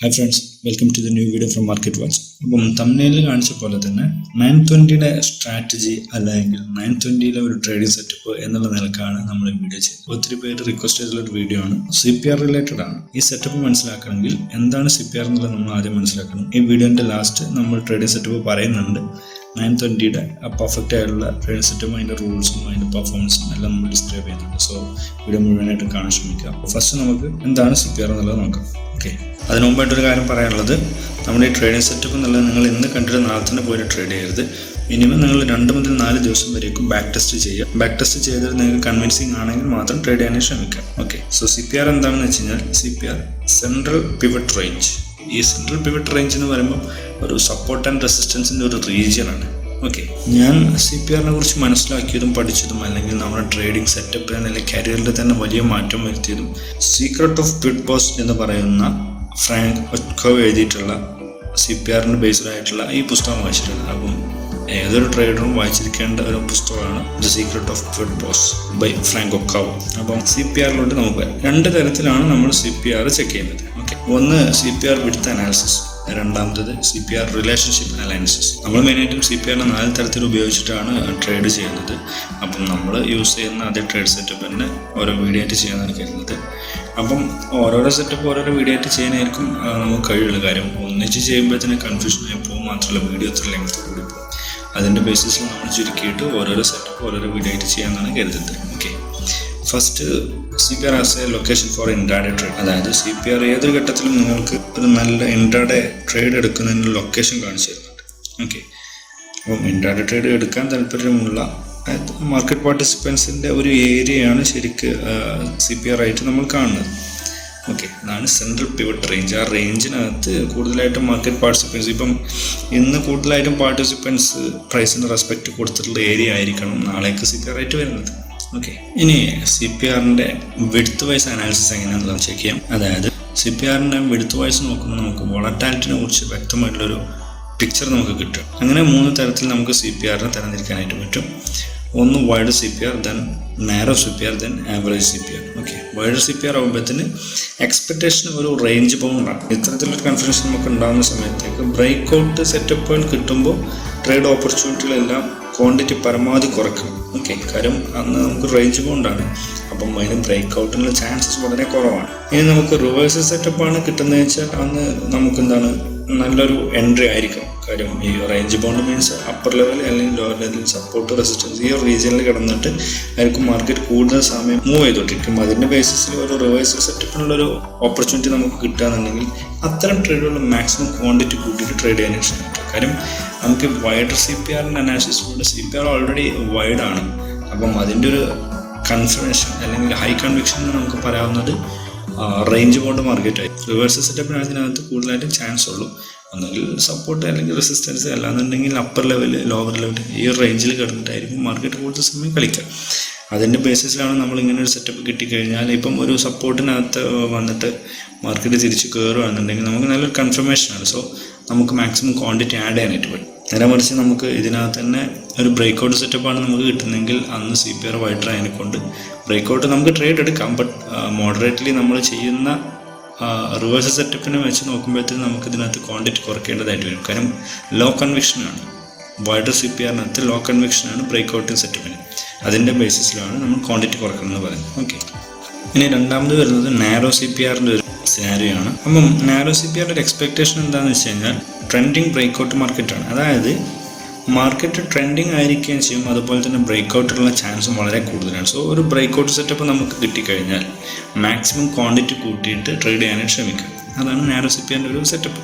Hi friends, welcome to the new video from Market Watch. അപ്പം തമ്മിലിൽ കാണിച്ച പോലെ തന്നെ 920യുടെ സ്ട്രാറ്റജി അല്ലെങ്കിൽ 920യിലെ ഒരു ട്രേഡിംഗ് സെറ്റപ്പ് എന്നുള്ള നിലക്കാണ് നമ്മൾ ഈ വീഡിയോ ചെയ്യുന്നത്. ഒത്തിരി പേര് റിക്വസ്റ്റ് ചെയ്തുള്ള ഒരു വീഡിയോ ആണ്. CPR റിലേറ്റഡ് ആണ്. ഈ സെറ്റപ്പ് മനസ്സിലാക്കണമെങ്കിൽ എന്താണ് CPR എന്നുള്ളത് നമ്മൾ ആദ്യം മനസ്സിലാക്കണം. ഈ വീഡിയോന്റെ ലാസ്റ്റ് നമ്മൾ ട്രേഡിംഗ് സെറ്റപ്പ് പറയുന്നുണ്ട്. 920യുടെ പെർഫെക്റ്റ് ആയിട്ടുള്ള ട്രേഡിംഗ് സെറ്റപ്പും അതിൻ്റെ റൂൾസും അതിൻ്റെ പെർഫോമൻസും എല്ലാം നമ്മൾ ഡിസ്ക്രൈബ് ചെയ്യുന്നുണ്ട്. സോ വീഡിയോ മുഴുവനായിട്ട് കാണാൻ ശ്രമിക്കുക. ഫസ്റ്റ് നമുക്ക് എന്താണ് CPR എന്നുള്ളത് നോക്കാം. ഓക്കെ, അതിന് മുമ്പായിട്ടൊരു കാര്യം പറയാനുള്ളത്, നമ്മുടെ ഈ ട്രേഡിംഗ് സെറ്റപ്പ് എന്നുള്ളത് നിങ്ങൾ ഇന്ന് കണ്ടിട്ട് നാളെ തന്നെ പോയിട്ട് ട്രേഡ് ചെയ്യരുത്. മിനിമം നിങ്ങൾ 2 മുതൽ 4 ദിവസം വരേക്കും ബാക്ക് ടെസ്റ്റ് ചെയ്യുക. ബാക്ക് ടെസ്റ്റ് ചെയ്തിട്ട് നിങ്ങൾക്ക് കൺവിൻസിങ് ആണെങ്കിൽ മാത്രം ട്രേഡ് ചെയ്യാനായി ശ്രമിക്കുക. ഓക്കെ, സോ CPR എന്താണെന്ന് വെച്ച് കഴിഞ്ഞാൽ CPR സെൻട്രൽ പിവറ്റ് റേഞ്ച്. ഈ സെൻട്രൽ പിവറ്റ് റേഞ്ച് എന്ന് പറയുമ്പോൾ ഒരു സപ്പോർട്ട് ആൻഡ് റെസിസ്റ്റൻസിൻ്റെ ഒരു റീജിയനാണ്. ഓക്കെ, ഞാൻ CPRനെ കുറിച്ച് മനസ്സിലാക്കിയതും പഠിച്ചതും അല്ലെങ്കിൽ നമ്മുടെ ട്രേഡിംഗ് സെറ്റപ്പ് അല്ലെങ്കിൽ കരിയറിൽ തന്നെ വലിയ മാറ്റം വരുത്തിയതും സീക്രട്ട് ഓഫ് ബിഗ് ബോസ് എന്ന് പറയുന്ന ഫ്രാങ്ക് ഒക്കോ എഴുതിയിട്ടുള്ള CPRന് ബേസ്ഡ് ആയിട്ടുള്ള ഈ പുസ്തകം വായിച്ചിട്ടുണ്ട്. അപ്പം ഏതൊരു ട്രേഡറും വായിച്ചിരിക്കേണ്ട ഒരു പുസ്തകമാണ് the secret of big boss by Frank Ochoa. അപ്പം CPRലോട്ട് നമുക്ക് 2 തരത്തിലാണ് നമ്മൾ CPR ചെക്ക് ചെയ്യുന്നത്. ഓക്കെ, ഒന്ന് CPR വിഡ്ത്ത് അനാലിസിസ്, രണ്ടാമത്തത് CPR റിലേഷൻഷിപ്പ് അനാലിസിസ്. നമ്മൾ മെയിനായിട്ടും CPRനെ 4 തരത്തിൽ ഉപയോഗിച്ചിട്ടാണ് ട്രേഡ് ചെയ്യുന്നത്. അപ്പം നമ്മൾ യൂസ് ചെയ്യുന്ന അതേ ട്രേഡ് സെറ്റപ്പ് തന്നെ ഓരോ വീഡിയോ ആയിട്ട് ചെയ്യാനാണ് കരുതുന്നത്. അപ്പം ഓരോരോ സെറ്റപ്പ് ഓരോരോ വീഡിയോ ആയിട്ട് ചെയ്യാനായിരിക്കും നമുക്ക് കഴിയുള്ള കാര്യം. ഒന്നിച്ച് ചെയ്യുമ്പോഴത്തേന് കൺഫ്യൂഷനായി പോകും, മാത്രമല്ല വീഡിയോ അത്ര ലെങ്ത് കൂടി പോകും. അതിൻ്റെ ബേസിസിൽ നമ്മൾ ചുരുക്കിയിട്ട് ഓരോരോ സെറ്റപ്പ് ഓരോരോ വീഡിയോ ആയിട്ട് ചെയ്യാനാണ് കരുതുന്നത്. Okay, first CPR as A location four intraday trade. അതായത് CPR ഏതൊരു ഘട്ടത്തിലും നിങ്ങൾക്ക് ഒരു നല്ല ഇൻട്രാഡേ ട്രേഡ് എടുക്കുന്നതിന് ലൊക്കേഷൻ കാണിച്ചു തരുന്നുണ്ട്. ഓക്കെ, അപ്പം ഇൻട്രാഡേ ട്രേഡ് എടുക്കാൻ താല്പര്യമുള്ള മാർക്കറ്റ് പാർട്ടിസിപ്പൻസിൻ്റെ ഒരു ഏരിയയാണ് ശരിക്ക് CPR ആയിട്ട് നമ്മൾ കാണുന്നത്. ഓക്കെ, അതാണ് സെൻട്രൽ പിവറ്റ് റേഞ്ച്. ആ റേഞ്ചിനകത്ത് കൂടുതലായിട്ടും മാർക്കറ്റ് പാർട്ടിസിപ്പൻസ്, ഇപ്പം ഇന്ന് കൂടുതലായിട്ടും പാർട്ടിസിപ്പൻസ് പ്രൈസിന് റെസ്പെക്റ്റ് കൊടുത്തിട്ടുള്ള ഏരിയ ആയിരിക്കണം നാളേക്ക് CPR ആയിട്ട് വരുന്നത്. ഓക്കെ, ഇനി CPRൻ്റെ വിഡ്ത്ത് വൈസ് അനാലിസിസ് എങ്ങനെയാണെന്ന് ചെക്ക് ചെയ്യാം. അതായത് CPRൻ്റെ വിഡ്ത്ത് വൈസ് നോക്കുമ്പോൾ നമുക്ക് വോളറ്റാലിറ്റിനെ കുറിച്ച് വ്യക്തമായിട്ടുള്ളൊരു പിക്ചർ നമുക്ക് കിട്ടും. അങ്ങനെ 3 തരത്തിൽ നമുക്ക് CPRനെ തരംതിരിക്കാനായിട്ട് പറ്റും. ഒന്ന് wide CPR, then narrow CPR, then average CPR. Okay, wide CPR ആകുമ്പോഴത്തേന് എക്സ്പെക്ടേഷൻ ഒരു റേഞ്ച് ബൗണ്ടാണ്. ഇത്തരത്തിലൊരു കൺഫ്യൂഷൻ നമുക്ക് ഉണ്ടാകുന്ന സമയത്തേക്ക് ബ്രേക്ക് ഔട്ട് സെറ്റപ്പുകൾ കിട്ടുമ്പോൾ ട്രേഡ് ഓപ്പർച്യൂണിറ്റികളെല്ലാം ക്വാണ്ടിറ്റി പരമാവധി കുറയ്ക്കണം. ഓക്കെ, കാര്യം അന്ന് നമുക്ക് റേഞ്ച് ബൗണ്ടാണ്. അപ്പം അതിന് ബ്രേക്ക് ഔട്ടിനുള്ള ചാൻസസ് വളരെ കുറവാണ്. ഇനി നമുക്ക് റിവേഴ്സ് സെറ്റപ്പാണ് കിട്ടുന്നതെന്ന് വെച്ചാൽ അന്ന് നമുക്ക് എന്താണ് നല്ലൊരു എൻട്രി ആയിരിക്കും. കാര്യം ഈ range bound means upper level അല്ലെങ്കിൽ ലോവർ ലെവൽ സപ്പോർട്ട് റെസിസ്റ്റൻസ് ഈ ഒരു റീജിയനിൽ കിടന്നിട്ട് ആയിരിക്കും മാർക്കറ്റ് കൂടുതൽ സമയം മൂവ് ചെയ്തോണ്ടിരിക്കും. അതിൻ്റെ ബേസിസിൽ ഒരു റിവേഴ്സൽ സെറ്റപ്പിനുള്ളൊരു ഓപ്പർച്യൂണിറ്റി നമുക്ക് കിട്ടുകയാണെന്നുണ്ടെങ്കിൽ അത്തരം ട്രേഡുകൾ മാക്സിമം ക്വാണ്ടിറ്റി കൂട്ടിയിട്ട് ട്രേഡ് ചെയ്യാനായിട്ട് ശ്രമിക്കുക. കാര്യം നമുക്ക് വൈഡർ CPRൻ്റെ അനാലിസിസിലൂടെ CPR ഓൾറെഡി വൈഡാണ്. അപ്പം അതിൻ്റെ ഒരു കൺഫർമേഷൻ അല്ലെങ്കിൽ ഹൈ കൺവിക്ഷൻ എന്ന് നമുക്ക് പറയാവുന്നത് റേഞ്ച് ബൗണ്ട് മാർക്കറ്റായി. റിവേഴ്സൽ സെറ്റപ്പിനാണ് ഇതിനകത്ത് കൂടുതലായിട്ടും ചാൻസ് ഉള്ളൂ. ഒന്നെങ്കിൽ സപ്പോർട്ട് അല്ലെങ്കിൽ റെസിസ്റ്റൻസ്, അല്ലാന്നുണ്ടെങ്കിൽ അപ്പർ ലെവൽ ലോവർ ലെവൽ ഈ റേഞ്ചിൽ കിടന്നിട്ടായിരിക്കും മാർക്കറ്റ് കൂടുതൽ സമയം കളിക്കുക. അതിൻ്റെ ബേസിസിലാണ് നമ്മൾ ഇങ്ങനെ ഒരു സെറ്റപ്പ് കിട്ടിക്കഴിഞ്ഞാൽ ഇപ്പം ഒരു സപ്പോർട്ടിനകത്ത് വന്നിട്ട് മാർക്കറ്റ് തിരിച്ച് കയറുകയാണെന്നുണ്ടെങ്കിൽ നമുക്ക് നല്ലൊരു കൺഫർമേഷനാണ്. സോ നമുക്ക് മാക്സിമം ക്വാണ്ടിറ്റി ആഡ് ചെയ്യാനായിട്ട് പറ്റും. നേരെ മറിച്ച് നമുക്ക് ഇതിനകത്ത് തന്നെ ഒരു ബ്രേക്ക് ഔട്ട് സെറ്റപ്പാണ് നമുക്ക് കിട്ടുന്നതെങ്കിൽ അന്ന് CPR വൈഡർ അതിനെക്കൊണ്ട് ബ്രേക്ക് ഔട്ട് നമുക്ക് ട്രേഡ് എടുക്കാം. ബട്ട് മോഡറേറ്റ്ലി നമ്മൾ ചെയ്യുന്ന റിവേഴ്സൽ സെറ്റപ്പിനെ വെച്ച് നോക്കുമ്പോഴത്തേക്കും നമുക്ക് ഇതിനകത്ത് ക്വാണ്ടിറ്റി കുറയ്ക്കേണ്ടതായിട്ട് വരും. കാരണം ലോ കൺവിക്ഷനാണ് വൈഡർ CPRനകത്ത്, ലോ കൺവിക്ഷനാണ് ബ്രേക്ക് ഔട്ടിങ് സെറ്റപ്പിന്. അതിൻ്റെ ബേസിസിലാണ് നമ്മൾ ക്വാണ്ടിറ്റി കുറയ്ക്കണം എന്ന് പറയുന്നത്. ഓക്കെ, ഇനി രണ്ടാമത് വരുന്നത് നാരോ CPRൻ്റെ ഒരു സിനാരിയോ ആണ്. അപ്പം നാരോ CPRൻ്റെ ഒരു എക്സ്പെക്ടേഷൻ എന്താണെന്ന് വെച്ച് കഴിഞ്ഞാൽ ട്രെൻഡിങ് ബ്രേക്ക് ഔട്ട് മാർക്കറ്റാണ്. അതായത് മാർക്കറ്റ് ട്രെൻഡിങ് ആയിരിക്കുകയും ചെയ്യും, അതുപോലെ തന്നെ ബ്രേക്ക് ഔട്ടിലുള്ള ചാൻസും വളരെ കൂടുതലാണ്. സോ ഒരു ബ്രേക്ക് ഔട്ട് സെറ്റപ്പ് നമുക്ക് കിട്ടിക്കഴിഞ്ഞാൽ മാക്സിമം ക്വാണ്ടിറ്റി കൂട്ടിയിട്ട് ട്രേഡ് ചെയ്യാനായിട്ട് ശ്രമിക്കുക. അതാണ് നാരോ CPRൻ്റെ ഒരു സെറ്റപ്പ്.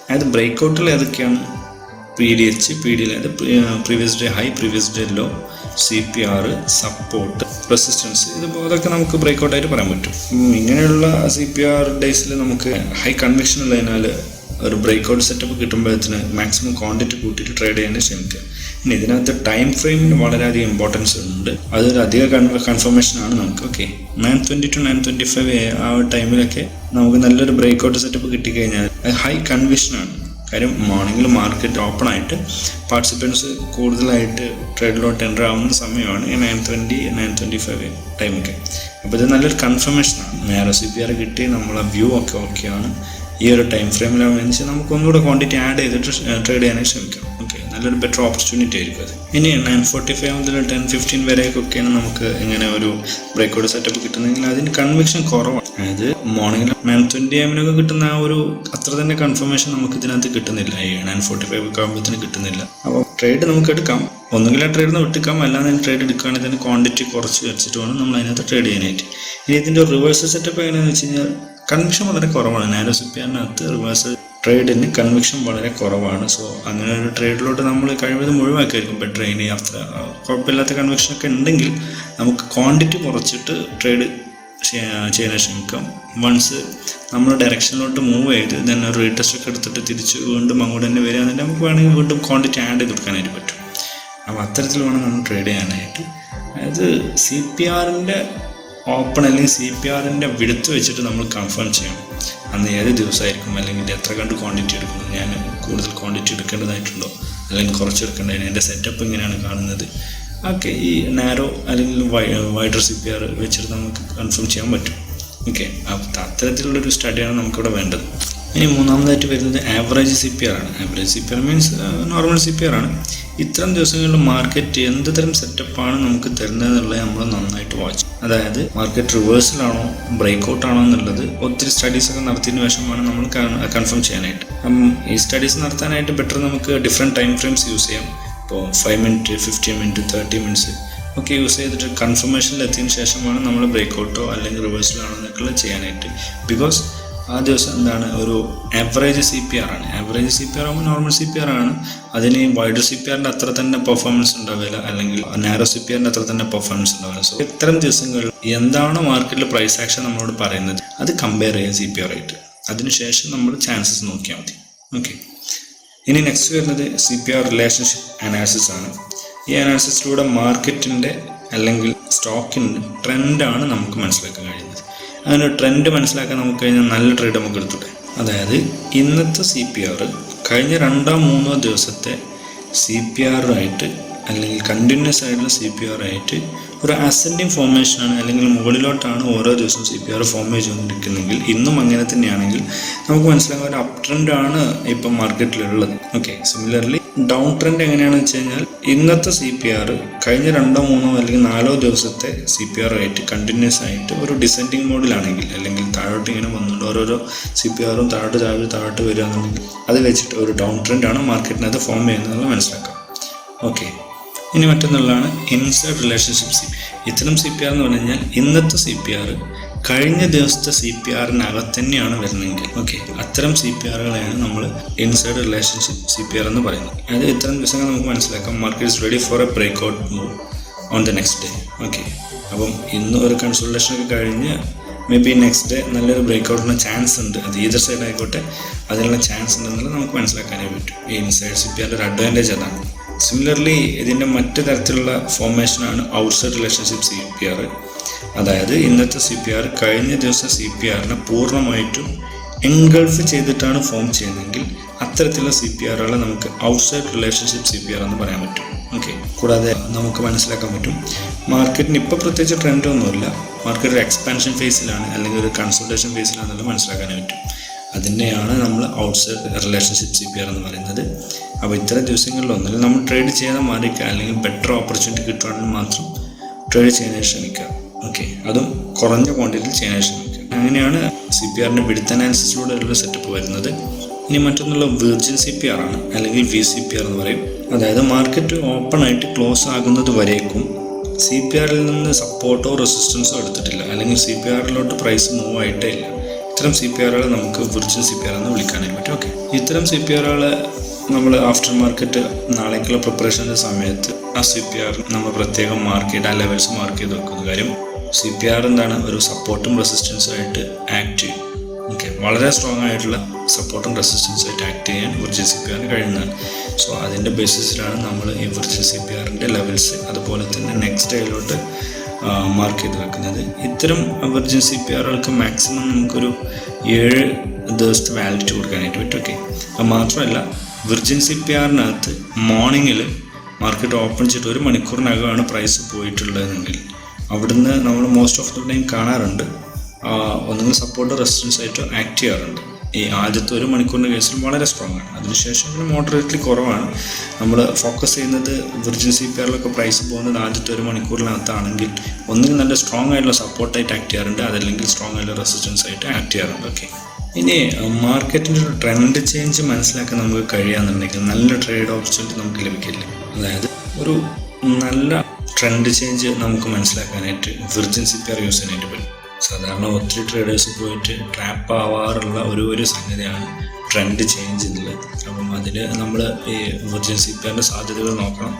അതായത് ബ്രേക്ക് ഔട്ടിൽ ഏതൊക്കെയാണ് PDH, PDL, അതായത് previous day high, previous day low, CPR, support, resistance, ഇതൊക്കെ നമുക്ക് ബ്രേക്ക് ഔട്ടായിട്ട് പറയാൻ പറ്റും. ഇങ്ങനെയുള്ള CPR ഡേയ്സിൽ നമുക്ക് ഹൈ കൺവിക്ഷൻ ഉള്ളതിനാൽ ഒരു ബ്രേക്ക് ഔട്ട് സെറ്റപ്പ് കിട്ടുമ്പോഴത്തേന് മാക്സിമം ക്വാണ്ടിറ്റി കൂട്ടിയിട്ട് ട്രേഡ് ചെയ്യാൻ ശ്രമിക്കുക. ഇനി ഇതിനകത്ത് ടൈം ഫ്രെയിമിന് വളരെയധികം ഇമ്പോർട്ടൻസ് ഉണ്ട്. അതൊരു അധിക കൺഫർമേഷനാണ് നമുക്ക്. ഓക്കെ, 920 to 925 ആ ടൈമിലൊക്കെ നമുക്ക് നല്ലൊരു ബ്രേക്ക് ഔട്ട് സെറ്റപ്പ് കിട്ടിക്കഴിഞ്ഞാൽ ഹൈ കൺവിഷനാണ്. കാര്യം മോർണിംഗിൽ മാർക്കറ്റ് ഓപ്പൺ ആയിട്ട് പാർട്ടിസിപ്പൻസ് കൂടുതലായിട്ട് ട്രേഡിലോട്ട് എൻ്റർ ആവുന്ന സമയമാണ് ഈ 920, 925 ടൈമൊക്കെ. അപ്പോൾ ഇത് നല്ലൊരു കൺഫർമേഷനാണ്. നേരെ CPR കിട്ടി നമ്മളെ വ്യൂ ഒക്കെ ഓക്കെയാണ്, ഈ ഒരു ടൈം ഫ്രെയിമിലാണെന്ന് വെച്ചാൽ നമുക്ക് ഒന്നുകൂടെ ക്വാണ്ടിറ്റി ആഡ് ചെയ്തിട്ട് ട്രേഡ് ചെയ്യാനായി ശ്രമിക്കാം. ഓക്കെ, നല്ലൊരു ബെറ്റർ ഓപ്പർച്യൂണിറ്റി ആയിരിക്കും അത്. ഇനി 9:45 മുതൽ 10:15 വരെയൊക്കെയാണ് നമുക്ക് ഇങ്ങനെ ഒരു ബ്രേക്ക്ഔട്ട് സെറ്റപ്പ് കിട്ടുന്നെങ്കിൽ അതിന് കൺവിക്ഷൻ കുറവാണ്. അതായത് മോർണിംഗിൽ 9:20 AM കിട്ടുന്ന ആ ഒരു അത്ര തന്നെ കൺഫർമേഷൻ നമുക്ക് ഇതിനകത്ത് കിട്ടുന്നില്ല. ഈ 9:45 ഒക്കെ ആകുമ്പോഴത്തേന് കിട്ടുന്നില്ല. അപ്പോൾ ട്രേഡ് നമുക്ക് എടുക്കാം, ഒന്നുകിൽ ആ ട്രേഡിൽ നിന്ന് വിട്ടിക്കാം, അല്ലാതെ ട്രേഡ് എടുക്കുകയാണെങ്കിൽ തന്നെ ക്വാണ്ടിറ്റി കുറച്ച് വെച്ചിട്ട് വേണം നമ്മൾ അതിനകത്ത് ട്രേഡ് ചെയ്യാനായിട്ട്. ഇനി ഇതിൻ്റെ റിവേഴ്സൽ സെറ്റപ്പ് എങ്ങനെയാണെന്ന് വെച്ച് കഴിഞ്ഞാൽ കൺവിക്ഷൻ വളരെ കുറവാണ്. നാരോ സിപിആറിനകത്ത് റിവേഴ്സൽ ട്രേഡിന് കൺവിക്ഷൻ വളരെ കുറവാണ്. സോ അങ്ങനെ ഒരു ട്രേഡിലോട്ട് നമ്മൾ കഴിവതും ഒഴിവാക്കിയായിരിക്കും ബെറ്റർ. ഇനി അത്ര കുഴപ്പമില്ലാത്ത കൺവിക്ഷനൊക്കെ ഉണ്ടെങ്കിൽ നമുക്ക് ക്വാണ്ടിറ്റി കുറച്ചിട്ട് ട്രേഡ് ചെയ്യാൻ ശ്രമിക്കാം. വൺസ് നമ്മൾ ഡയറക്ഷനിലോട്ട് മൂവ് ചെയ്ത് ദെൻ ഒരു റീടെസ്റ്റ് ഒക്കെ എടുത്തിട്ട് തിരിച്ച് വീണ്ടും അങ്ങോട്ട് തന്നെ വരികയാണെങ്കിൽ നമുക്ക് വേണമെങ്കിൽ വീണ്ടും ക്വാണ്ടിറ്റി ആഡ് ചെയ്ത് കൊടുക്കാനായിട്ട് പറ്റും. അപ്പോൾ അത്തരത്തിൽ വേണം നമ്മൾ ട്രേഡ് ചെയ്യാനായിട്ട്. അതായത് CPRൻ്റെ ഓപ്പൺ അല്ലെങ്കിൽ CPRൻ്റെ വിടുത്ത് വെച്ചിട്ട് നമ്മൾ കൺഫേം ചെയ്യണം. അന്ന് ഏത് ദിവസമായിരിക്കും, അല്ലെങ്കിൽ എത്ര കണ്ട് ക്വാണ്ടിറ്റി എടുക്കുന്നത്, ഞാൻ കൂടുതൽ ക്വാണ്ടിറ്റി എടുക്കേണ്ടതായിട്ടുണ്ടോ അല്ലെങ്കിൽ കുറച്ചെടുക്കേണ്ടതിന് എൻ്റെ സെറ്റപ്പ് ഇങ്ങനെയാണ് കാണുന്നത്. ഓക്കെ, ഈ നാരോ അല്ലെങ്കിൽ വൈഡർ CPR വെച്ചിട്ട് നമുക്ക് കൺഫേം ചെയ്യാൻ പറ്റും. ഓക്കെ, അപ്പോൾ അത്തരത്തിലുള്ളൊരു സ്റ്റഡിയാണ് നമുക്കിവിടെ വേണ്ടത്. ഇനി മൂന്നാമതായിട്ട് വരുന്നത് ആവറേജ് CPR ആണ്. Average CPR means normal CPR ആണ്. ഇത്തരം ദിവസങ്ങളിൽ മാർക്കറ്റ് എന്ത് തരം സെറ്റപ്പാണ് നമുക്ക് തരുന്നതെന്നുള്ളത് നമ്മൾ നന്നായിട്ട് വാച്ച്. അതായത് മാർക്കറ്റ് റിവേഴ്സലാണോ ബ്രേക്ക്ഔട്ട് ആണോ എന്നുള്ളത് ഒത്തിരി സ്റ്റഡീസൊക്കെ നടത്തിയതിന് ശേഷമാണ് നമ്മൾ കൺഫേം ചെയ്യാനായിട്ട്. ഈ സ്റ്റഡീസ് നടത്താനായിട്ട് ബെറ്റർ നമുക്ക് ഡിഫറെൻറ്റ് ടൈം ഫ്രെയിംസ് യൂസ് ചെയ്യാം. ഇപ്പോൾ 5 മിനിറ്റ്, 15 മിനിറ്റ്, 30 മിനിറ്റ്സ് ഒക്കെ യൂസ് ചെയ്തിട്ട് കൺഫർമേഷനിൽ എത്തിയതിന് ശേഷമാണ് നമ്മൾ ബ്രേക്ക്ഔട്ടോ അല്ലെങ്കിൽ റിവേഴ്സലാണോ എന്നൊക്കെ ചെയ്യാനായിട്ട്. ബിക്കോസ് ആ ദിവസം എന്താണ് ഒരു ആവറേജ് CPR ആണ്. ആവറേജ് CPR ആകുമ്പോൾ നോർമൽ CPR ആണ്. അതിന് വൈഡർ CPRൻ്റെ അത്ര തന്നെ പെർഫോമൻസ് ഉണ്ടാവില്ല, അല്ലെങ്കിൽ നാരോ CPRൻ്റെ അത്ര തന്നെ പെർഫോമൻസ് ഉണ്ടാവില്ല. സോ ഇത്തരം ദിവസങ്ങളിൽ എന്താണോ മാർക്കറ്റിൽ പ്രൈസ് ആക്ഷൻ നമ്മളോട് പറയുന്നത് അത് കമ്പയർ ചെയ്യാം CPR ആയിട്ട്. അതിനുശേഷം നമ്മൾ ചാൻസസ് നോക്കിയാൽ മതി. ഓക്കെ, ഇനി നെക്സ്റ്റ് വരുന്നത് CPR റിലേഷൻഷിപ്പ് അനാലിസിസ് ആണ്. ഈ അനാലിസിസിലൂടെ മാർക്കറ്റിൻ്റെ അല്ലെങ്കിൽ സ്റ്റോക്കിൻ്റെ ട്രെൻഡാണ് നമുക്ക് മനസ്സിലാക്കാൻ കഴിയുന്നത്. അങ്ങനെ ട്രെൻഡ് മനസ്സിലാക്കാൻ നമുക്ക് കഴിഞ്ഞാൽ നല്ല ട്രേഡ് നമുക്ക് എടുത്തൂടെ. അതായത് ഇന്നത്തെ CPR കഴിഞ്ഞ 2-3 ദിവസത്തെ CPR ആയിട്ട് അല്ലെങ്കിൽ കണ്ടിന്യൂസ് ആയിട്ടുള്ള CPR ആയിട്ട് ഒരു അസെൻഡിങ് ഫോർമേഷനാണ്, അല്ലെങ്കിൽ മുകളിലോട്ടാണ് ഓരോ ദിവസവും CPR ഫോം ചെയ്തുകൊണ്ടിരിക്കുന്നെങ്കിൽ, ഇന്നും അങ്ങനെ തന്നെയാണെങ്കിൽ നമുക്ക് മനസ്സിലാക്കാൻ ഒരു അപ് ട്രെൻഡാണ് ഇപ്പം മാർക്കറ്റിലുള്ളത്. ഓക്കെ, സിമിലർലി ഡൗൺ ട്രെൻഡ് എങ്ങനെയാണെന്ന് വെച്ച് കഴിഞ്ഞാൽ ഇന്നത്തെ CPR കഴിഞ്ഞ 2-3 അല്ലെങ്കിൽ 4 ദിവസത്തെ CPR ആയിട്ട് കണ്ടിന്യൂസ് ആയിട്ട് ഒരു ഡിസെൻഡിങ് മോഡിലാണെങ്കിൽ, അല്ലെങ്കിൽ താഴോട്ട് ഇങ്ങനെ വന്നുകൊണ്ട് ഓരോരോ CPRും താഴോട്ട് വരികയാണെന്നുണ്ടെങ്കിൽ അത് വെച്ചിട്ട് ഒരു ഡൗൺ ട്രെൻഡാണ് മാർക്കറ്റിനകത്ത് ഫോം ചെയ്യുന്നതെന്ന് മനസ്സിലാക്കാം. ഓക്കെ, ഇനി മറ്റൊന്നുള്ളതാണ് ഇൻസൈഡ് റിലേഷൻഷിപ്പ് CPR. ഇത്തരം CPR എന്ന് പറഞ്ഞു കഴിഞ്ഞാൽ ഇന്നത്തെ CPR കഴിഞ്ഞ ദിവസത്തെ CPRനകത്ത് തന്നെയാണ് വരുന്നതെങ്കിൽ, ഓക്കെ, അത്തരം CPRകളെയാണ് നമ്മൾ ഇൻസൈഡ് റിലേഷൻഷിപ്പ് CPR എന്ന് പറയുന്നത്. അതായത് ഇത്തരം ദിവസങ്ങൾ നമുക്ക് മനസ്സിലാക്കാം market is ready for A breakout move on the next day. Okay, അപ്പം ഇന്ന് ഒരു കൺസൾട്ടേഷൻ ഒക്കെ കഴിഞ്ഞ് മേ ബി നെക്സ്റ്റ് ഡേ നല്ലൊരു ബ്രേക്ക്ഔട്ടിന് ചാൻസ് ഉണ്ട്. അത് ഏതർ സൈഡ് ആയിക്കോട്ടെ അതിനുള്ള ചാൻസ് ഉണ്ടെന്നുള്ളത് നമുക്ക് മനസ്സിലാക്കാനേ പറ്റും. ഈ ഇൻസൈഡ് CPRൻ്റെ ഒരു അഡ്വാൻറ്റേജ് അതാണ്. സിമിലർലി ഇതിൻ്റെ മറ്റു തരത്തിലുള്ള ഫോർമേഷനാണ് ഔട്ട്സൈഡ് റിലേഷൻഷിപ്പ് CPR. അതായത് ഇന്നത്തെ CPR കഴിഞ്ഞ ദിവസം CPRനെ പൂർണ്ണമായിട്ടും എൻഗൾഫ് ചെയ്തിട്ടാണ് ഫോം ചെയ്യുന്നതെങ്കിൽ അത്തരത്തിലുള്ള CPRകളെ നമുക്ക് ഔട്ട്സൈഡ് റിലേഷൻഷിപ്പ് CPR എന്ന് പറയാൻ പറ്റും. ഓക്കെ, കൂടാതെ നമുക്ക് മനസ്സിലാക്കാൻ പറ്റും മാർക്കറ്റിന് ഇപ്പോൾ പ്രത്യേകിച്ച് ട്രെൻഡൊന്നുമില്ല, മാർക്കറ്റ് ഒരു എക്സ്പാൻഷൻ ഫേസിലാണ് അല്ലെങ്കിൽ ഒരു കൺസൾട്ടേഷൻ ഫേസിലാണെന്നുള്ളത് മനസ്സിലാക്കാനേ പറ്റും. അതിനെയാണ് നമ്മൾ ഔട്ട്സൈഡ് റിലേഷൻഷിപ്പ് CPR എന്ന് പറയുന്നത്. അപ്പോൾ ഇത്തരം ദിവസങ്ങളിലൊന്നും നമ്മൾ ട്രേഡ് ചെയ്യാതെ മാറിക്കുക, അല്ലെങ്കിൽ ബെറ്റർ ഓപ്പർച്യൂണിറ്റി കിട്ടുവാണെങ്കിൽ മാത്രം ട്രേഡ് ചെയ്യാനായിട്ട് ശ്രമിക്കുക. ഓക്കെ, അതും കുറഞ്ഞ ക്വാണ്ടിറ്റിയിൽ ചെയ്യാനായിട്ട് ശ്രമിക്കുക. അങ്ങനെയാണ് CPRൻ്റെ വിഡ്ത്ത് അനാലിസിസിലൂടെ ഉള്ള സെറ്റപ്പ് വരുന്നത്. ഇനി മറ്റൊന്നുള്ള വിർജിൻ CPR ആണ്, അല്ലെങ്കിൽ VCPR എന്ന് പറയും. അതായത് മാർക്കറ്റ് ഓപ്പൺ ആയിട്ട് ക്ലോസ് ആകുന്നത് വരേക്കും CPRൽ നിന്ന് സപ്പോർട്ടോ റെസിസ്റ്റൻസോ എടുത്തിട്ടില്ല, അല്ലെങ്കിൽ CPRലോട്ട് പ്രൈസ് മൂവ് ആയിട്ടേ ഇല്ല. ഇത്തരം CPRകളെ നമുക്ക് വിർജിൻ CPR എന്ന് വിളിക്കാനായി പറ്റും. ഓക്കെ, ഇത്തരം CPRകളെ നമ്മൾ ആഫ്റ്റർ മാർക്കറ്റ് നാളേക്കുള്ള പ്രിപ്പറേഷൻ്റെ സമയത്ത് ആ CPR നമ്മൾ പ്രത്യേകം മാർക്ക് ചെയ്ത് ആ ലെവൽസ് മാർക്ക് ചെയ്ത് വെക്കുന്ന കാര്യം CPR എന്താണ് ഒരു സപ്പോർട്ടും റെസിസ്റ്റൻസും ആയിട്ട് ആക്ട് ചെയ്യും. ഓക്കെ, വളരെ സ്ട്രോങ് ആയിട്ടുള്ള സപ്പോർട്ടും റെസിസ്റ്റൻസും ആയിട്ട് ആക്ട് ചെയ്യാൻ വിർജിൻ CPRന് കഴിയുന്നതാണ്. സോ അതിൻ്റെ ബേസിസിലാണ് നമ്മൾ ഈ വിർജിൻ CPRൻ്റെ ലെവൽസ് അതുപോലെ തന്നെ നെക്സ്റ്റ് ഡേയിലോട്ട് മാർക്ക് ചെയ്ത് വെക്കുന്നത്. ഇത്തരം വിർജിൻ CPRകൾക്ക് മാക്സിമം നമുക്കൊരു 7 ദിവസത്തെ വാലിഡിറ്റി കൊടുക്കാനായിട്ട് പറ്റും. ഓക്കെ, അത് മാത്രമല്ല വിർജിൻ CPRനകത്ത് മോർണിംഗിൽ മാർക്കറ്റ് ഓപ്പൺ ചെയ്തിട്ട് 1 മണിക്കൂറിനകമാണ് പ്രൈസ് പോയിട്ടുള്ളതെങ്കിൽ അവിടുന്ന് നമ്മൾ മോസ്റ്റ് ഓഫ് ദ ടൈം കാണാറുണ്ട് ഒന്നുകിൽ സപ്പോർട്ട് റെസിസ്റ്റൻസ് ആയിട്ട് ആക്ട് ചെയ്യാറുണ്ട്. ഈ ആദ്യത്തെ 1 മണിക്കൂറിൻ്റെ കേസിൽ വളരെ സ്ട്രോങ് ആണ്. അതിനുശേഷം പിന്നെ മോഡറേറ്റ്ലി കുറവാണ്. നമ്മൾ ഫോക്കസ് ചെയ്യുന്നത് വിർജിൻ CPRലൊക്കെ പ്രൈസ് പോകുന്നത് ആദ്യത്തെ 1 മണിക്കൂറിനകത്താണെങ്കിൽ ഒന്നുകിൽ നല്ല സ്ട്രോങ് ആയിട്ടുള്ള സപ്പോർട്ടായിട്ട് ആക്ട് ചെയ്യാറുണ്ട്, അതല്ലെങ്കിൽ സ്ട്രോങ് ആയിട്ടുള്ള റെസിസ്റ്റൻസ് ആയിട്ട് ആക്ട് ചെയ്യാറുണ്ട്. ഓക്കെ, ഇനി മാർക്കറ്റിൻ്റെ ഒരു ട്രെൻഡ് ചേഞ്ച് മനസ്സിലാക്കാൻ നമുക്ക് കഴിയാന്നുണ്ടെങ്കിൽ നല്ല ട്രേഡ് ഓപ്പർച്യൂണിറ്റി നമുക്ക് ലഭിക്കില്ല. അതായത് ഒരു നല്ല ട്രെൻഡ് ചേഞ്ച് നമുക്ക് മനസ്സിലാക്കാനായിട്ട് വിർജിൻ CPR യൂസ് ചെയ്യാനായിട്ട് പറ്റും. സാധാരണ ഒത്തിരി ട്രേഡേഴ്സ് പോയിട്ട് ട്രാപ്പ് ആവാറുള്ള ഒരു സംഗതിയാണ് ട്രെൻഡ് ചേഞ്ച് എന്നുള്ളത്. അപ്പം അതിൽ നമ്മൾ ഈ വിർജിൻ CPRൻ്റെ സാധ്യതകൾ നോക്കണം.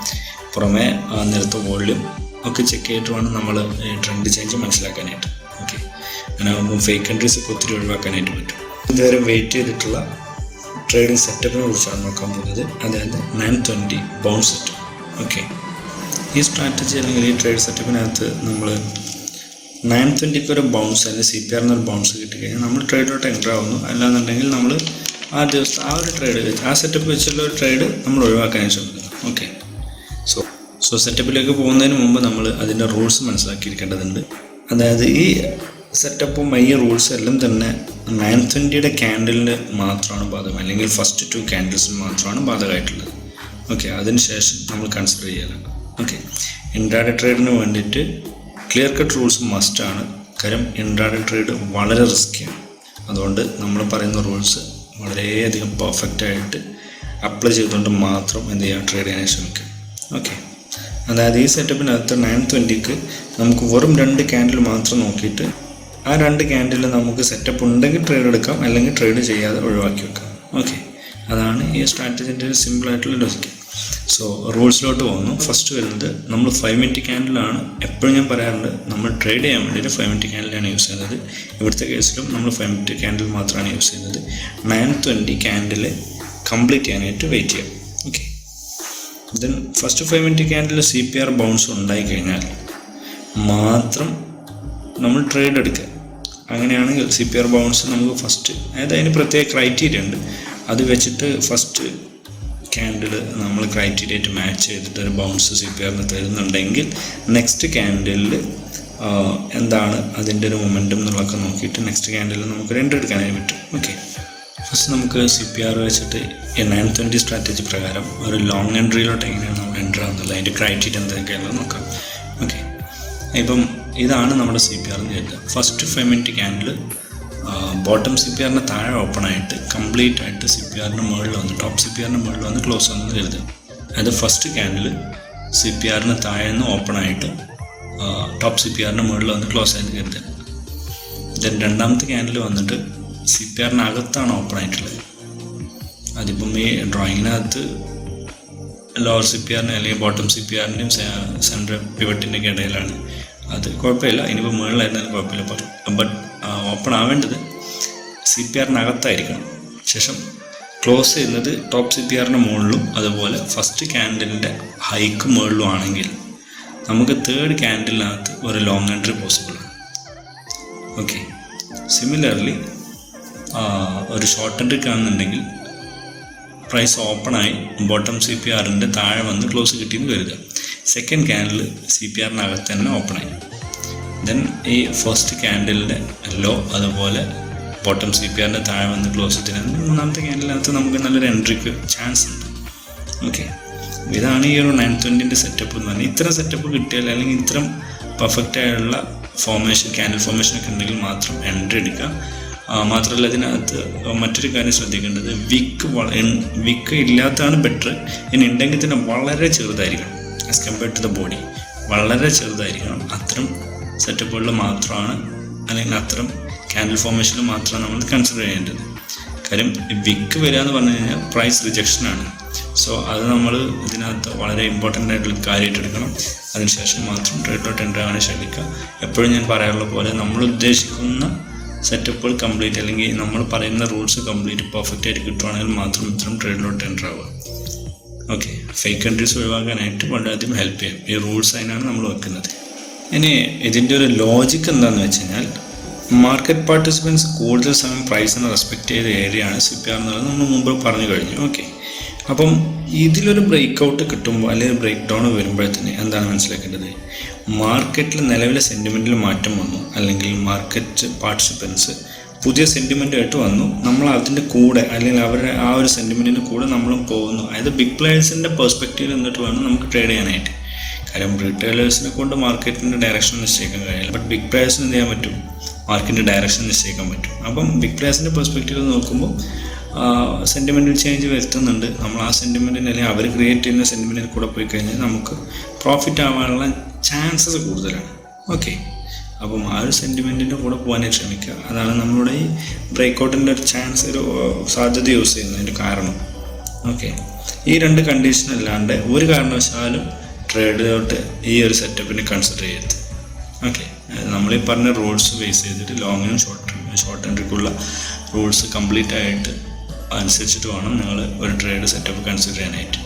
പുറമെ നേരത്തെ വോള്യൂം ഒക്കെ ചെക്ക് ചെയ്തിട്ട് വേണം നമ്മൾ ഈ ട്രെൻഡ് ചേഞ്ച് മനസ്സിലാക്കാനായിട്ട്. ഓക്കെ, അങ്ങനെ ആകുമ്പോൾ ഫേക്ക് എൻട്രീസ് ഒക്കെ ഒത്തിരി ഒഴിവാക്കാനായിട്ട് പറ്റും. ഇതുവരെ വെയിറ്റ് ചെയ്തിട്ടുള്ള ട്രേഡിംഗ് സെറ്റപ്പിനെ കുറിച്ചാണ് നോക്കാൻ പോകുന്നത്. അതായത് 920 ബൗൺസ് സെറ്റ്. ഓക്കെ, ഈ സ്ട്രാറ്റജി അല്ലെങ്കിൽ ഈ ട്രേഡ് സെറ്റപ്പിനകത്ത് നമ്മൾ 920 ഒരു ബൗൺസ് അല്ലെങ്കിൽ CPR എന്നൊരു ബൗൺസ് കിട്ടിക്കഴിഞ്ഞാൽ നമ്മൾ ട്രേഡിലോട്ട് എൻ്റർ ആവുന്നു. അല്ലാന്നുണ്ടെങ്കിൽ നമ്മൾ ആ ദിവസം ആ ഒരു ട്രേഡ് വെച്ച് ആ സെറ്റപ്പ് വെച്ചുള്ള ഒരു ട്രേഡ് നമ്മൾ ഒഴിവാക്കാനായി ശ്രമിക്കുന്നു. ഓക്കെ, സോ സെറ്റപ്പിലേക്ക് പോകുന്നതിന് മുമ്പ് നമ്മൾ അതിൻ്റെ റൂൾസ് മനസ്സിലാക്കിയിരിക്കേണ്ടതുണ്ട്. അതായത് ഈ സെറ്റപ്പും ഈ റൂൾസും എല്ലാം തന്നെ 920യുടെ ക്യാൻഡലിന് മാത്രമാണ് ബാധകം, അല്ലെങ്കിൽ ഫസ്റ്റ് 2 ക്യാൻഡിൽസിന് മാത്രമാണ് ബാധകമായിട്ടുള്ളത്. ഓക്കെ, അതിനുശേഷം നമ്മൾ കൺസിഡർ ചെയ്യാനാണ്. ഓക്കെ, ഇൻട്രാഡേ ട്രേഡിന് വേണ്ടിയിട്ട് ക്ലിയർ കട്ട് റൂൾസ് മസ്റ്റാണ്. കാര്യം ഇൻട്രാഡേ ട്രേഡ് വളരെ റിസ്ക്കിയാണ്. അതുകൊണ്ട് നമ്മൾ പറയുന്ന റൂൾസ് വളരെയധികം പെർഫെക്റ്റായിട്ട് അപ്ലൈ ചെയ്തുകൊണ്ട് മാത്രം എന്ത് ചെയ്യുക, ട്രേഡ് ചെയ്യാൻ ശ്രമിക്കുക. ഓക്കെ, അതായത് ഈ സെറ്റപ്പിനകത്ത് 920ക്ക് നമുക്ക് വെറും 2 ക്യാൻഡിൽ മാത്രം നോക്കിയിട്ട് ആ 2 ക്യാൻഡിൽ നമുക്ക് സെറ്റപ്പ് ഉണ്ടെങ്കിൽ ട്രേഡ് എടുക്കാം, അല്ലെങ്കിൽ ട്രേഡ് ചെയ്യാതെ ഒഴിവാക്കി വെക്കാം. ഓക്കെ, അതാണ് ഈ സ്ട്രാറ്റജിൻ്റെ ഒരു സിമ്പിളായിട്ടുള്ള ലോജിക്ക്. സോ റൂൾസിലോട്ട് പോകുന്നു. ഫസ്റ്റ് വരുന്നത് നമ്മൾ 5 മിനിറ്റ് ക്യാൻഡിലാണ്. എപ്പോഴും ഞാൻ പറയാറുണ്ട്, നമ്മൾ ട്രേഡ് ചെയ്യാൻ വേണ്ടിയിട്ട് 5 മിനിറ്റ് ക്യാൻഡിലാണ് യൂസ് ചെയ്യുന്നത്. ഇവിടുത്തെ കേസിലും നമ്മൾ 5 മിനിറ്റ് ക്യാൻഡിൽ മാത്രമാണ് യൂസ് ചെയ്യുന്നത്. 920 ക്യാൻഡിൽ കംപ്ലീറ്റ് ചെയ്യാനായിട്ട് വെയിറ്റ് ചെയ്യാം. Okay, then first 5 minute candle CPR bounce ഉണ്ടായി കഴിഞ്ഞാൽ മാത്രം നമ്മൾ ട്രേഡ് എടുക്കുക. അങ്ങനെയാണെങ്കിൽ CPR ബൗൺസ് നമുക്ക് ഫസ്റ്റ്, അതായത് അതിന് പ്രത്യേക ക്രൈറ്റീരിയ ഉണ്ട്. അത് വെച്ചിട്ട് ഫസ്റ്റ് ക്യാൻഡിൽ നമ്മൾ ക്രൈറ്റീരിയയായിട്ട് മാച്ച് ചെയ്തിട്ട് ഒരു ബൗൺസ് CPRന് തരുന്നുണ്ടെങ്കിൽ നെക്സ്റ്റ് ക്യാൻഡിലിൽ എന്താണ് അതിൻ്റെ ഒരു മൊമെൻറ്റം എന്നുള്ളതൊക്കെ നോക്കിയിട്ട് നെക്സ്റ്റ് ക്യാൻഡിൽ നമുക്ക് എൻട്രി എടുക്കാനായി പറ്റും. ഓക്കെ, ഫസ്റ്റ് നമുക്ക് CPR വെച്ചിട്ട് 920 സ്ട്രാറ്റജി പ്രകാരം ഒരു ലോങ് എൻട്രിയിലോട്ട് എങ്ങനെയാണ് നമ്മൾ എൻട്രി ആവുന്നുള്ളത്, അതിൻ്റെ ക്രൈറ്റീരിയ എന്തൊക്കെയാണെന്ന് നോക്കാം. ഓക്കെ, ഇപ്പം ഇതാണ് നമ്മുടെ CPR എന്ന് കരുതുക. ഫസ്റ്റ് 5 മിനിറ്റ് ക്യാൻഡിൽ ബോട്ടം CPRന് താഴെ ഓപ്പൺ ആയിട്ട് കംപ്ലീറ്റ് ആയിട്ട് CPRന് മുകളിൽ വന്ന് ടോപ്പ് CPRന് മുകളിൽ വന്ന് ക്ലോസ് വന്നെന്ന് കരുതുക. അതായത് ഫസ്റ്റ് ക്യാൻഡിൽ CPRന് താഴെ നിന്ന് ഓപ്പൺ ആയിട്ട് ടോപ്പ് CPRന് മുകളിൽ വന്ന് ക്ലോസ് ആയെന്ന് കരുതുക. ദെൻ രണ്ടാമത്തെ ക്യാൻഡിൽ വന്നിട്ട് CPRനകത്താണ് ഓപ്പൺ ആയിട്ടുള്ളത്. അതിപ്പം ഈ ഡ്രോയിങ്ങിനകത്ത് ലോവർ CPRന് അല്ലെങ്കിൽ ബോട്ടം CPRൻ്റെയും സെൻട്രൽ പിവറ്റിൻ്റെയൊക്കെ ഇടയിലാണ്. അത് കുഴപ്പമില്ല, ഇനിയിപ്പോൾ മുകളിലായിരുന്നാലും കുഴപ്പമില്ല. ബട്ട് ഓപ്പൺ ആവേണ്ടത് CPRനകത്തായിരിക്കണം. ശേഷം ക്ലോസ് ചെയ്യുന്നത് ടോപ്പ് CPRന് മുകളിലും അതുപോലെ ഫസ്റ്റ് ക്യാൻഡിലിൻ്റെ ഹൈക്ക് മുകളിലും ആണെങ്കിൽ നമുക്ക് തേർഡ് ക്യാൻഡിലിനകത്ത് ഒരു ലോങ് എൻട്രി പോസിബിളാണ്. ഓക്കെ, സിമിലർലി ഒരു ഷോർട്ട് എൻട്രി കാണുന്നുണ്ടെങ്കിൽ പ്രൈസ് ഓപ്പണായി ബോട്ടം CPRൻ്റെ താഴെ വന്ന് ക്ലോസ് കിട്ടിയെന്ന് കരുതുക. സെക്കൻഡ് ക്യാൻഡിൽ CPRനകത്ത് തന്നെ ഓപ്പണായി. ദെൻ ഈ ഫസ്റ്റ് ക്യാൻഡിലിൻ്റെ ലോ അതുപോലെ ബോട്ടം CPRൻ്റെ താഴെ വന്ന് ക്ലോസ് ചെയ്യുന്നത് മൂന്നാമത്തെ ക്യാൻഡിലിനകത്ത് നമുക്ക് നല്ലൊരു എൻട്രിക്ക് ചാൻസ് ഉണ്ട്. ഓക്കെ, ഇതാണ് ഈ ഒരു 920ൻ്റെ സെറ്റപ്പ് എന്ന് പറഞ്ഞാൽ. ഇത്തരം സെറ്റപ്പ് കിട്ടിയാൽ അല്ലെങ്കിൽ ഇത്തരം പെർഫെക്റ്റായുള്ള ഫോർമേഷൻ ക്യാൻഡിൽ ഫോർമേഷനൊക്കെ ഉണ്ടെങ്കിൽ മാത്രം എൻട്രി എടുക്കുക. മാത്രമല്ല ഇതിനകത്ത് മറ്റൊരു കാര്യം ശ്രദ്ധിക്കേണ്ടത്, വിക്ക് ഇല്ലാത്തതാണ് ബെറ്റർ. ഇനി ഉണ്ടെങ്കിൽ തന്നെ വളരെ ചെറുതായിരിക്കണം. As compared to the body വളരെ ചെറുതായിരിക്കണം. അത്തരം സെറ്റപ്പുകളിൽ മാത്രമാണ്, അല്ലെങ്കിൽ അത്തരം ക്യാൻഡിൽ ഫോർമേഷനിൽ മാത്രമാണ് നമ്മൾ കൺസിഡർ ചെയ്യേണ്ടത്. കാര്യം വിക്ക് വരിക എന്ന് പറഞ്ഞു കഴിഞ്ഞാൽ പ്രൈസ് റിജക്ഷനാണ്. സോ അത് നമ്മൾ ഇതിനകത്ത് വളരെ ഇമ്പോർട്ടൻ്റ് ആയിട്ടുള്ള കാര്യമായിട്ട് എടുക്കണം. അതിനുശേഷം മാത്രം ട്രേഡിലോട്ട് എൻ്റർ ആവാൻ ശ്രമിക്കുക. എപ്പോഴും ഞാൻ പറയാറുള്ള പോലെ നമ്മൾ ഉദ്ദേശിക്കുന്ന സെറ്റപ്പുകൾ കംപ്ലീറ്റ് അല്ലെങ്കിൽ നമ്മൾ പറയുന്ന റൂൾസ് കംപ്ലീറ്റ് പെർഫെക്റ്റ് ആയിട്ട് കിട്ടുവാണെങ്കിൽ മാത്രം ഇത്തരം ട്രേഡിലോട്ട് എൻ്റർ ആവുക. ഓക്കെ, ഫേക്ക് എൻട്രീസ് ഒഴിവാക്കാനായിട്ട് വളരെയധികം ഹെൽപ്പ് ചെയ്യും. ഈ റൂൾസ് അതിനാണ് നമ്മൾ വെക്കുന്നത്. ഇനി ഇതിൻ്റെ ഒരു ലോജിക്ക് എന്താണെന്ന് വെച്ച് കഴിഞ്ഞാൽ, മാർക്കറ്റ് പാർട്ടിസിപ്പൻസ് കൂടുതൽ സമയം പ്രൈസിനെ റെസ്പെക്റ്റ് ചെയ്ത ഏരിയയാണ് CPR എന്നുള്ളത് നമ്മൾ മുമ്പ് പറഞ്ഞു കഴിഞ്ഞു. ഓക്കെ, അപ്പം ഇതിലൊരു ബ്രേക്ക് ഔട്ട് കിട്ടുമ്പോൾ അല്ലെങ്കിൽ ബ്രേക്ക് ഡൗൺ വരുമ്പോഴത്തേന് എന്താണ് മനസ്സിലാക്കേണ്ടത്, മാർക്കറ്റിൽ നിലവിലെ സെൻറ്റിമെൻറ്റിൽ മാറ്റം വന്നു, അല്ലെങ്കിൽ മാർക്കറ്റ് പാർട്ടിസിപ്പൻസ് പുതിയ സെൻറ്റിമെൻറ്റായിട്ട് വന്നു, നമ്മൾ അതിൻ്റെ കൂടെ അല്ലെങ്കിൽ അവരുടെ ആ ഒരു സെൻറ്റിമെൻറ്റിൻ്റെ കൂടെ നമ്മളും പോകുന്നു. അതായത് ബിഗ് പ്ലെയേഴ്സിൻ്റെ പെർസ്പെക്റ്റീവിൽ നിന്നിട്ട് വേണം നമുക്ക് ട്രേഡ് ചെയ്യാനായിട്ട്. കാര്യം റീറ്റെയിലേഴ്സിനെ കൊണ്ട് മാർക്കറ്റിൻ്റെ ഡയറക്ഷൻ നിശ്ചയിക്കാൻ കഴിയില്ല. ബട്ട് ബിഗ് പ്ലെയേഴ്സിന് എന്ത് ചെയ്യാൻ പറ്റും? മാർക്കറ്റിൻ്റെ ഡയറക്ഷൻ നിശ്ചയിക്കാൻ പറ്റും. അപ്പം ബിഗ് പ്ലെയേഴ്സിൻ്റെ പെർസ്പെക്റ്റീവ് നോക്കുമ്പോൾ സെൻറ്റിമെൻറ്റൽ ചേഞ്ച് വരുത്തുന്നുണ്ട്. നമ്മൾ ആ സെൻറ്റിമെൻറ്റിന് അല്ലെങ്കിൽ അവർ ക്രിയേറ്റ് ചെയ്യുന്ന സെൻറ്റിമെൻറ്റിൽ കൂടെ പോയി കഴിഞ്ഞാൽ നമുക്ക് പ്രോഫിറ്റ് ആവാനുള്ള ചാൻസസ് കൂടുതലാണ്. ഓക്കെ, അപ്പം ആ ഒരു സെൻറ്റിമെൻറ്റിൻ്റെ കൂടെ പോകാനായിട്ട് ശ്രമിക്കുക. അതാണ് നമ്മളുടെ ഈ ബ്രേക്കൗട്ടിൻ്റെ ഒരു ചാൻസ്, ഒരു സാധ്യത യൂസ് ചെയ്യുന്നതിൻ്റെ കാരണം. ഓക്കെ, ഈ രണ്ട് കണ്ടീഷൻ അല്ലാണ്ട് ഒരു കാരണവശാലും ട്രേഡിലോട്ട് ഈ ഒരു സെറ്റപ്പിനെ കൺസിഡർ ചെയ്യരുത്. ഓക്കെ, നമ്മളീ പറഞ്ഞ റൂൾസ് ബേസ് ചെയ്തിട്ട് ലോങ്ങിനും ഷോർട്ട് എൻട്രിക്കുള്ള റൂൾസ് കംപ്ലീറ്റ് ആയിട്ട് അനുസരിച്ചിട്ട് വേണം നിങ്ങൾ ഒരു ട്രേഡ് സെറ്റപ്പ് കൺസിഡർ ചെയ്യാനായിട്ട്.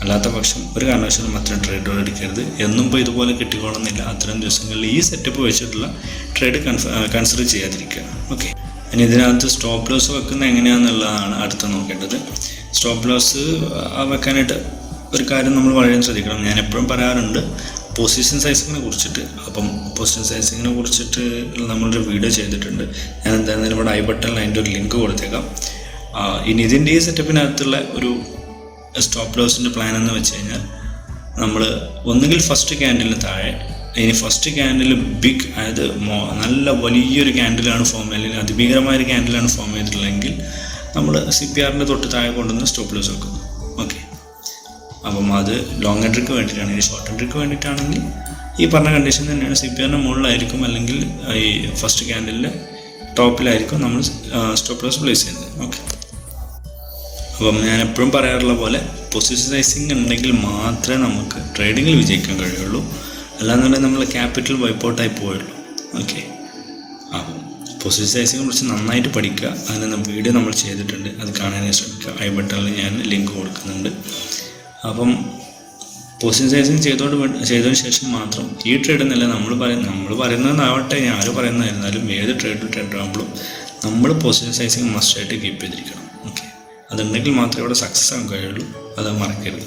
അല്ലാത്ത പക്ഷം ഒരു കാരണവശാലും അത്തരം ട്രേഡുകൾ എടുക്കരുത്. എന്നും ഇപ്പോൾ ഇതുപോലെ കിട്ടിക്കോണമെന്നില്ല. അത്തരം ദിവസങ്ങളിൽ ഈ സെറ്റപ്പ് വെച്ചിട്ടുള്ള ട്രേഡ് കൺസിഡർ ചെയ്യാതിരിക്കുക. ഓക്കെ, ഇനി ഇതിനകത്ത് സ്റ്റോപ്പ് ലോസ് വെക്കുന്നത് എങ്ങനെയാണെന്നുള്ളതാണ് അടുത്ത് നോക്കേണ്ടത്. സ്റ്റോപ്പ് ലോസ് വെക്കാനായിട്ട് ഒരു കാര്യം നമ്മൾ വളരെ ശ്രദ്ധിക്കണം. ഞാൻ എപ്പോഴും പറയാറുണ്ട് പൊസിഷൻ സൈസിങ്ങിനെ കുറിച്ചിട്ട്. അപ്പം പൊസിഷൻ സൈസിങ്ങിനെ കുറിച്ചിട്ട് നമ്മളൊരു വീഡിയോ ചെയ്തിട്ടുണ്ട്. ഞാൻ എന്തായാലും ഇവിടെ ഐ ബട്ടണിൽ അതിൻ്റെ ഒരു ലിങ്ക് കൊടുത്തേക്കാം. ഇനി ഇതിൻ്റെ ഈ സെറ്റപ്പിനകത്തുള്ള ഒരു സ്റ്റോപ്പ് ലോസിൻ്റെ പ്ലാൻ എന്ന് വെച്ച് കഴിഞ്ഞാൽ നമ്മൾ ഒന്നുകിൽ ഫസ്റ്റ് ക്യാൻഡിലിന് താഴെ, ഇനി ഫസ്റ്റ് ക്യാൻഡിൽ ബിഗ്, അതായത് നല്ല വലിയൊരു ക്യാൻഡിലാണ് ഫോം അല്ലെങ്കിൽ അതിഭീകരമായൊരു ക്യാൻഡിലാണ് ഫോം ചെയ്തിട്ടുള്ളതെങ്കിൽ നമ്മൾ CPRൻ്റെ തൊട്ട് താഴെ കൊണ്ടുവന്ന് സ്റ്റോപ്പ് ലോസ് വെക്കുന്നു. ഓക്കെ, അപ്പം അത് ലോങ് എൻട്രിക്ക് വേണ്ടിയിട്ടാണ്. ഇനി ഷോർട്ട് എൻട്രിക്ക് വേണ്ടിയിട്ടാണെങ്കിൽ ഈ പറഞ്ഞ കണ്ടീഷൻ തന്നെയാണ്. CPRൻ്റെ മുകളിലായിരിക്കും അല്ലെങ്കിൽ ഈ ഫസ്റ്റ് ക്യാൻഡിലിൻ്റെ ടോപ്പിലായിരിക്കും നമ്മൾ സ്റ്റോപ്പ് ലോസ് പ്ലേസ് ചെയ്യുന്നത്. ഓക്കെ, അപ്പം ഞാൻ എപ്പോഴും പറയാറുള്ള പോലെ പൊസിഷൻ സൈസിങ് ഉണ്ടെങ്കിൽ മാത്രമേ നമുക്ക് ട്രേഡിങ്ങിൽ വിജയിക്കാൻ കഴിയുള്ളൂ. അല്ലാന്നുണ്ടെങ്കിൽ നമ്മൾ ക്യാപിറ്റൽ വൈപ്പൗട്ടായി പോയുള്ളൂ. ഓക്കെ, അപ്പം പൊസിഷൻ സൈസിങ്ങിനെ കുറിച്ച് നന്നായിട്ട് പഠിക്കുക. അതിന് വീഡിയോ നമ്മൾ ചെയ്തിട്ടുണ്ട്, അത് കാണാനായി ശ്രമിക്കുക. ഐ ബട്ടണിൽ ഞാൻ ലിങ്ക് കൊടുക്കുന്നുണ്ട്. അപ്പം പൊസിഷൻ സൈസിങ് ചെയ്തതിന് ശേഷം മാത്രം ഈ ട്രേഡ് എന്നല്ല നമ്മൾ പറയുന്നതാവട്ടെ, ആര് പറയുന്നതായിരുന്നാലും ഏത് ട്രേഡ് ആകുമ്പോഴും നമ്മൾ പൊസിഷൻ സൈസിങ് മസ്റ്റായിട്ട് കീപ്പ് ചെയ്തിരിക്കണം. ഓക്കെ, അതുണ്ടെങ്കിൽ മാത്രമേ ഇവിടെ സക്സസ് ആകാൻ കഴിയുള്ളൂ. അത് മറക്കരുത്.